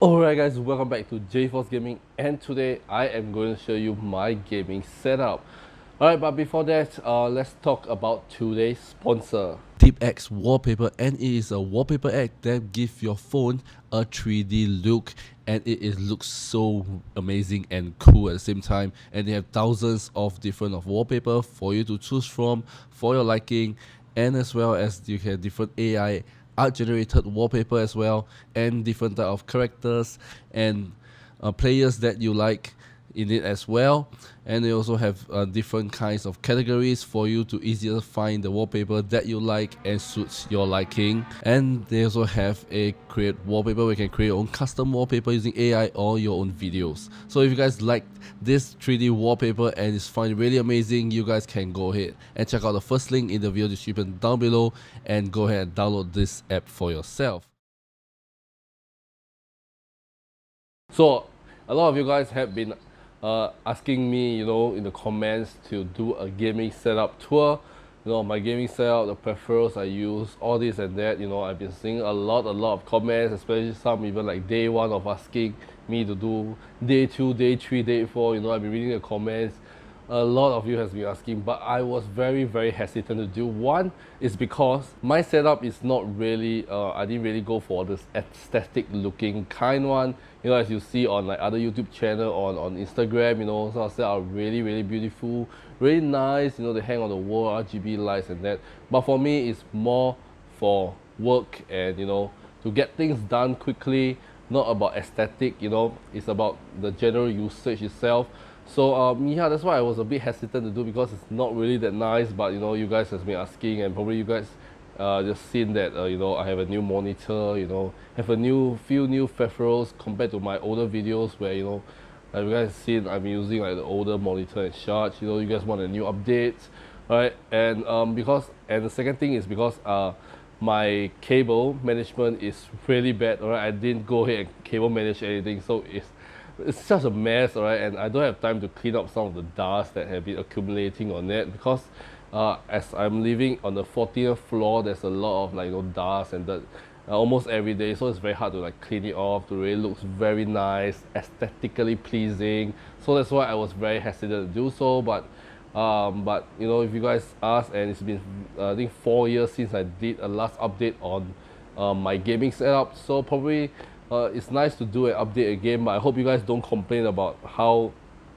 Alright guys, welcome back to 𝖩force Gaming, and today I am going to show you my gaming setup. Alright, but before that, let's talk about today's sponsor. 𝖩.𝖥 wallpaper, and it is a wallpaper app that gives your phone a 3D look, and it looks so amazing and cool at the same time. And they have thousands of different wallpaper for you to choose from for your liking, and as well as you have different AI art generated wallpaper as well, and different type of characters and players that you like in it as well. And they also have different kinds of categories for you to easier find the wallpaper that you like and suits your liking. And they also have a create wallpaper where you can create your own custom wallpaper using AI or your own videos. So if you guys like this 3D wallpaper and it's find really amazing, you guys can go ahead and check out the first link in the video description down below and go ahead and download this app for yourself. So a lot of you guys have been asking me, in the comments to do a gaming setup tour. My gaming setup, the peripherals I use, all this and that. I've been seeing a lot of comments, especially some even like day one of asking me to do day 2, day 3, day 4. I've been reading the comments. A lot of you has been asking, but I was very hesitant to do. One is because my setup is not really, I didn't really go for this aesthetic looking kind one. As you see on like other YouTube channel, on Instagram, some of them are really beautiful, really nice, they hang on the wall, RGB lights and that. But for me, it's more for work and, to get things done quickly, not about aesthetic, it's about the general usage itself. So yeah, that's why I was a bit hesitant to do, because it's not really that nice. But you guys has been asking, and probably you guys just seen that I have a new monitor, have a few new peripherals compared to my older videos where you guys seen I'm using like the older monitor and such. You guys want a new update, right? And the second thing is because my cable management is really bad. Alright, I didn't go ahead and cable manage anything, so it's just a mess, alright, and I don't have time to clean up some of the dust that have been accumulating on it, because as I'm living on the 40th floor, there's a lot of dust and dirt almost every day, so it's very hard to clean it off to really looks very nice, aesthetically pleasing. So that's why I was very hesitant to do so. But if you guys ask, and it's been I think 4 years since I did a last update on my gaming setup, so probably it's nice to do an update again. But I hope you guys don't complain about how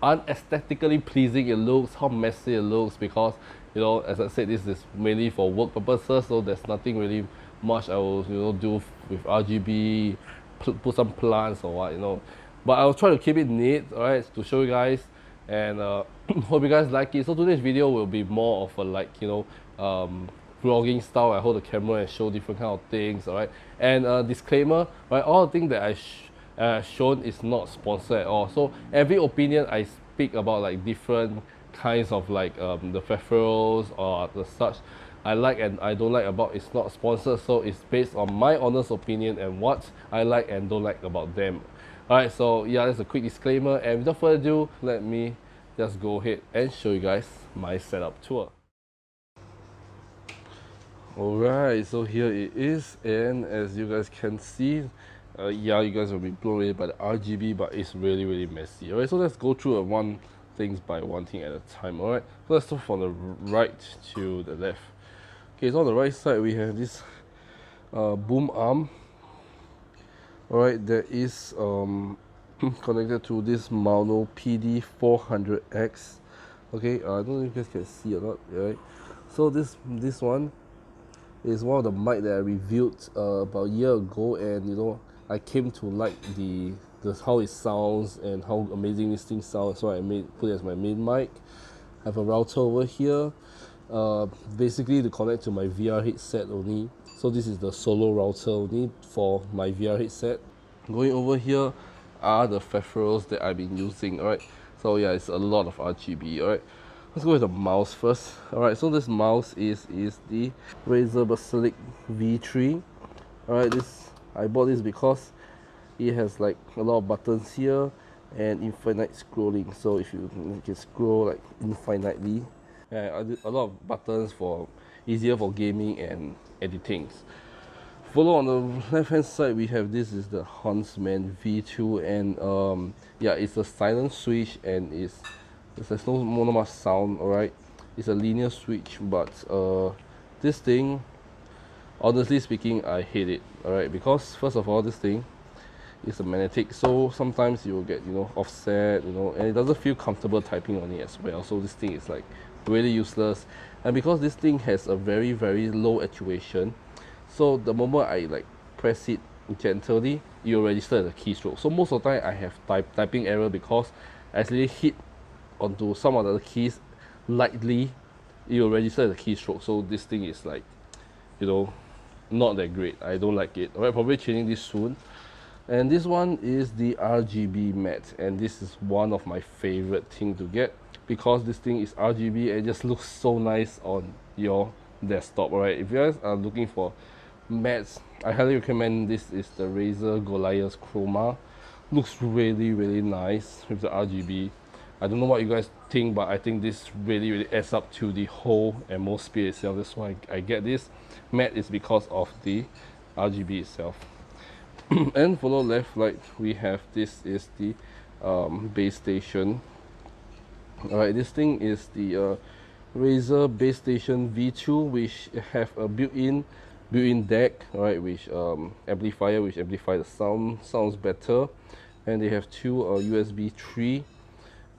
unaesthetically pleasing it looks, how messy it looks, because as I said, this is mainly for work purposes, so there's nothing really much I will do with RGB, put some plants or what. But I'll try to keep it neat, alright, to show you guys, and hope you guys like it. So today's video will be more of a vlogging style. I hold the camera and show different kind of things, alright. And disclaimer, right, all the things that I shown is not sponsored at all. So every opinion I speak about, different kinds of the peripherals or the such I like and I don't like about, is not sponsored. So it's based on my honest opinion and what I like and don't like about them. Alright, so yeah, that's a quick disclaimer, and without further ado, let me just go ahead and show you guys my setup tour. Alright, so here it is, and as you guys can see, yeah, you guys will be blown away by the RGB, but it's really messy. Alright, so let's go through one things by one thing at a time. Alright, so let's start from the right to the left. Okay, so on the right side we have this boom arm. Alright, that is connected to this Mauno PD400X. Okay, I don't know if you guys can see or not. Right, so this one is one of the mic that I reviewed about a year ago, and I came to like the how it sounds and how amazing this thing sounds, so I put it as my main mic. I have a router over here, basically to connect to my VR headset only. So this is the solo router only for my VR headset. Going over here are the peripherals that I've been using. Alright, so yeah, it's a lot of RGB. Alright, let's go with the mouse first. Alright, so this mouse is the Razer Basilic V3. Alright, I bought this because it has a lot of buttons here and infinite scrolling. So if you can scroll infinitely, and a lot of buttons for easier for gaming and editing. Follow on the left hand side, we have this is the Huntsman V2, and yeah, it's a silent switch, and there's no not much sound. Alright, it's a linear switch, but this thing, honestly speaking, I hate it. Alright, because first of all, this thing is a magnetic, so sometimes you will get, you know, offset, you know, and it doesn't feel comfortable typing on it as well. So this thing is like really useless, and because this thing has a very low actuation, so the moment I like press it gently, it will register the keystroke. So most of the time I have typing error because I actually hit onto some of the keys lightly, it will register the keystroke. So this thing is like, you know, not that great. I don't like it. Alright, probably changing this soon. And this one is the RGB matte, and this is one of my favorite thing to get because this thing is RGB and it just looks so nice on your desktop. Alright, if you guys are looking for mattes, I highly recommend this is the Razer Goliath Chroma. Looks really nice with the RGB. I don't know what you guys think, but I think this really adds up to the whole atmosphere itself. That's why I get this. Matte is because of the RGB itself. And follow left, right, we have this is the base station. Alright, this thing is the Razer base station V2, which have a built-in DAC, alright, which amplifier, which amplify the sounds better, and they have two USB 3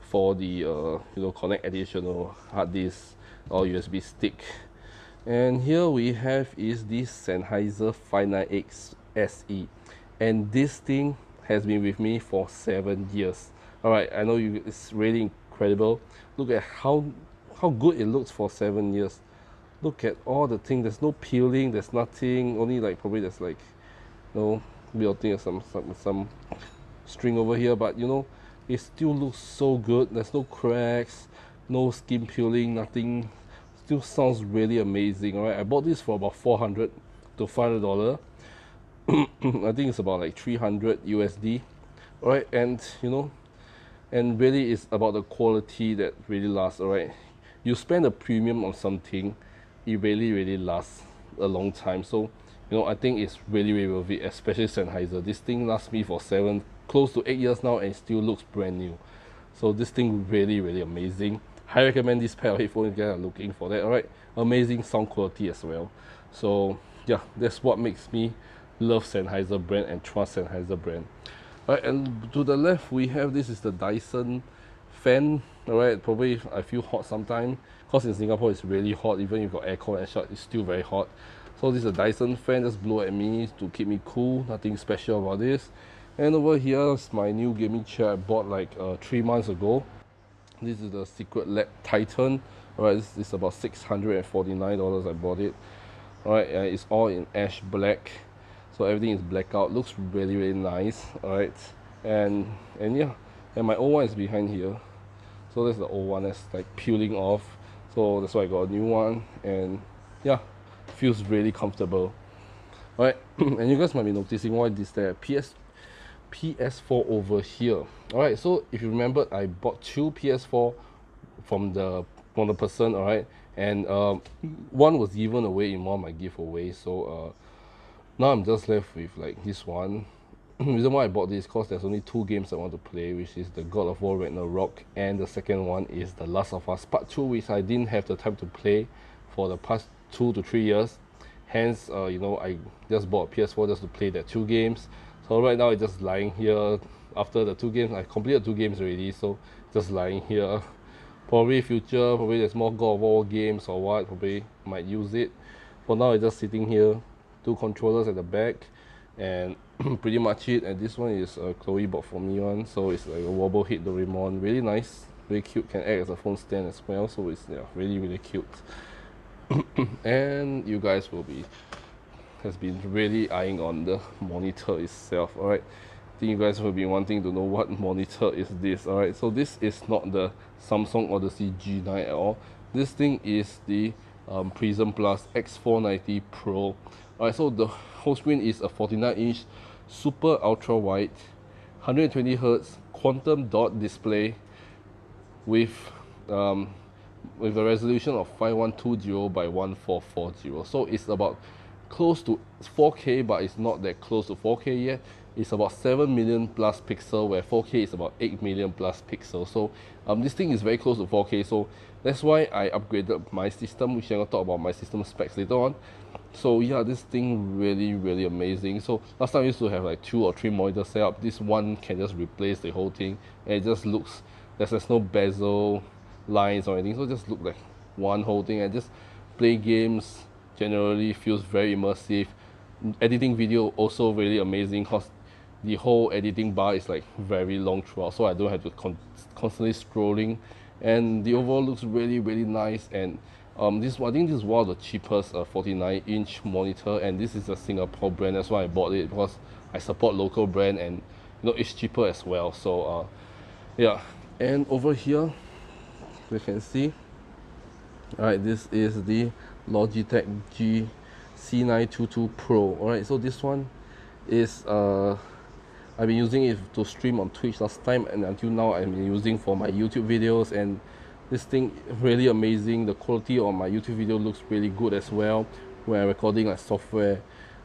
for the you know, connect additional hard disk or USB stick. And here we have is the Sennheiser 59X SE, and this thing has been with me for 7 years. Alright, I know it's really incredible. Look at how good it looks for 7 years. Look at all the things. There's no peeling, there's nothing, only like probably there's like, you know, built-in some string over here, but you know, it still looks so good. There's no cracks, no skin peeling, nothing. Still sounds really amazing. Alright, I bought this for about $400 to $500. I think it's about like 300 USD. Alright, and you know, and really it's about the quality that really lasts. Alright, you spend a premium on something, it really lasts a long time. So you know, I think it's really worth it, especially Sennheiser. This thing lasts me for close to 8 years now, and it still looks brand new. So this thing really amazing. I recommend this pair of headphones if you guys are looking for that. Alright, amazing sound quality as well. So yeah, that's what makes me love Sennheiser brand and trust Sennheiser brand. Alright, and to the left we have this is the Dyson fan. Alright, probably I feel hot sometimes because in Singapore it's really hot. Even if you've got aircon and shut, it's still very hot. So this is a Dyson fan, just blow at me to keep me cool. Nothing special about this. And over here is my new gaming chair I bought like 3 months ago. This is the Secret Lab Titan. Alright, this is about $649 I bought it. Alright, it's all in ash black, so everything is black out. Looks really nice. Alright, and yeah, and my old one is behind here. So that's the old one that's like peeling off. So that's why I got a new one, and yeah, feels really comfortable. Alright, and you guys might be noticing why this there PS4 over here. Alright, so if you remember, I bought 2 PS4 from the person. Alright, and one was given away in one of my giveaways. So now I'm just left with like this one. The reason why I bought this is because there's only 2 games I want to play, which is the God of War Ragnarok, and the second one is The Last of Us Part 2, which I didn't have the time to play for the past 2 to 3 years. Hence, you know, I just bought a PS4 just to play that 2 games. So right now it's just lying here. After the 2 games, I completed 2 games already, so just lying here. Probably future, probably there's more God of War games or what, probably might use it. For now it's just sitting here, 2 controllers at the back, and pretty much it. And this one is Chloe bought for me one, so it's like a wobble head Doraemon, really nice, very cute, can act as a phone stand as well, so it's yeah, really cute. And you guys has been really eyeing on the monitor itself. Alright, I think you guys will be wanting to know what monitor is this. Alright, so this is not the Samsung Odyssey G9 at all. This thing is the Prism Plus X490 Pro. Alright, so the whole screen is a 49-inch super ultra wide 120Hz quantum dot display with a resolution of 5120 by 1440. So it's about close to 4K, but it's not that close to 4K yet. It's about 7 million plus pixel, where 4K is about 8 million plus pixels. So this thing is very close to 4K, so that's why I upgraded my system, which I'm going to talk about my system specs later on. So yeah, this thing really amazing. So last time I used to have like 2 or 3 monitors set up. This one can just replace the whole thing, and it just looks, there's no bezel lines or anything, so it just look like one whole thing, and just play games generally feels very immersive. Editing video also really amazing, because the whole editing bar is like very long throughout, so I don't have to constantly scrolling, and the overall looks really nice. And I think this is one of the cheapest 49-inch monitor, and this is a Singapore brand. That's why I bought it, because I support local brand, and you know, it's cheaper as well. So yeah, and over here you can see, alright, this is the Logitech G C922 Pro. Alright, so this one is I've been using it to stream on Twitch last time, and until now I've been using for my YouTube videos, and this thing really amazing. The quality of my YouTube video looks really good as well, when I'm recording like software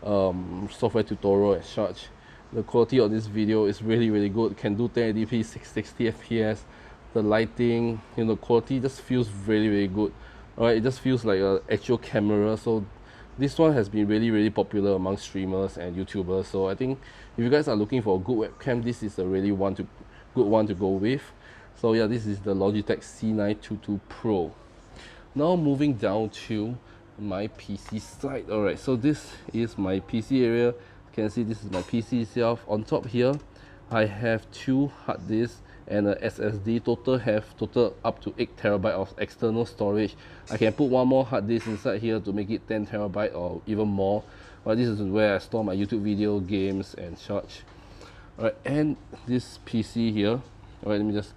tutorial and such. The quality of this video is really good. It can do 1080p 660 fps. The lighting, you know, quality just feels really good. Alright, it just feels like an actual camera. So this one has been really popular among streamers and YouTubers. So I think if you guys are looking for a good webcam, this is a really good one to go with. So yeah, this is the Logitech C922 Pro. Now moving down to my PC side. Alright, so this is my PC area. You can see this is my PC itself. On top here, I have 2 hard disks and a SSD. Total up to 8 terabyte of external storage. I can put one more hard disk inside here to make it 10 terabyte or even more. But this is where I store my YouTube video, games and such. Alright, and this PC here. Alright, let me just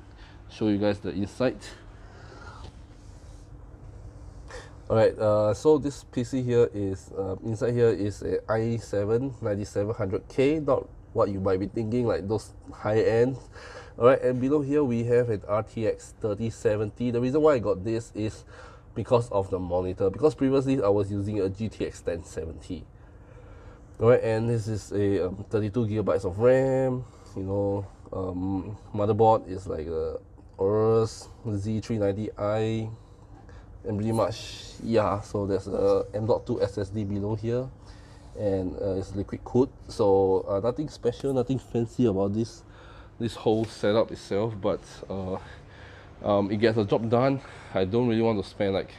show you guys the inside. Alright, so this PC here is inside here is a i7 9700K, not what you might be thinking, like those high-end. Alright, and below here we have an RTX 3070. The reason why I got this is because of the monitor, because previously I was using a GTX 1070. Alright, and this is a 32 gigabytes of RAM. You know, motherboard is like a Aorus Z390i, and pretty much, yeah, so there's a M.2 SSD below here, and it's liquid cooled. So nothing special, nothing fancy about this whole setup itself, but it gets the job done. I don't really want to spend like,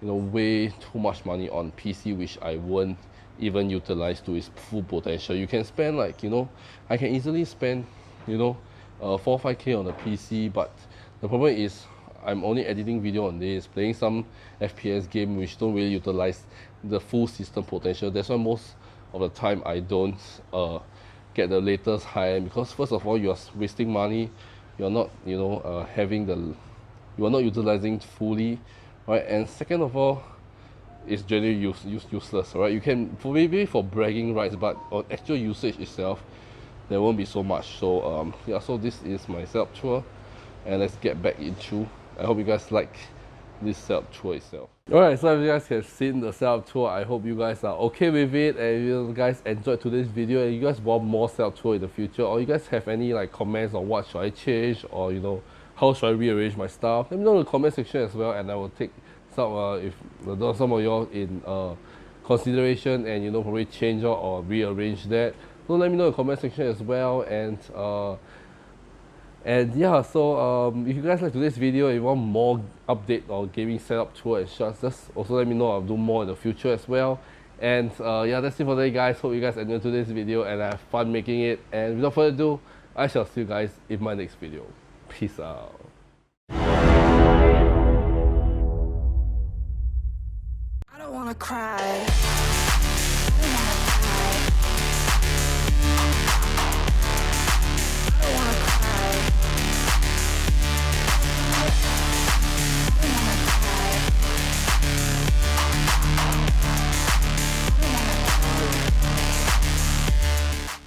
you know, way too much money on PC, which I won't even utilize to its full potential. You can spend like, you know, I can easily spend, you know, 4-5K on a PC, but the problem is I'm only editing video on this, playing some FPS game which don't really utilize the full system potential. That's why most of the time I don't get the latest high-end, because first of all, you're wasting money. You're not, you know, you are not utilizing fully, right? And second of all, it's generally useless, right? You can maybe for bragging rights, but on actual usage itself, there won't be so much. So yeah, so this is my setup tour, and let's get back into. I hope you guys like this setup tour itself. Alright, so if you guys have seen the setup tour, I hope you guys are okay with it, and you guys enjoyed today's video, and you guys want more setup tour in the future, or you guys have any like comments on what should I change, or you know, how should I rearrange my stuff, let me know in the comment section as well, and I will take some some of y'all in consideration, and you know, probably change or rearrange that. So let me know in the comment section as well, and yeah, so if you guys like today's video and you want more update or gaming setup tour and shots, just also let me know. I'll do more in the future as well. And yeah, that's it for today, guys. Hope you guys enjoyed today's video and I have fun making it. And without further ado, I shall see you guys in my next video. Peace out. I don't wanna cry.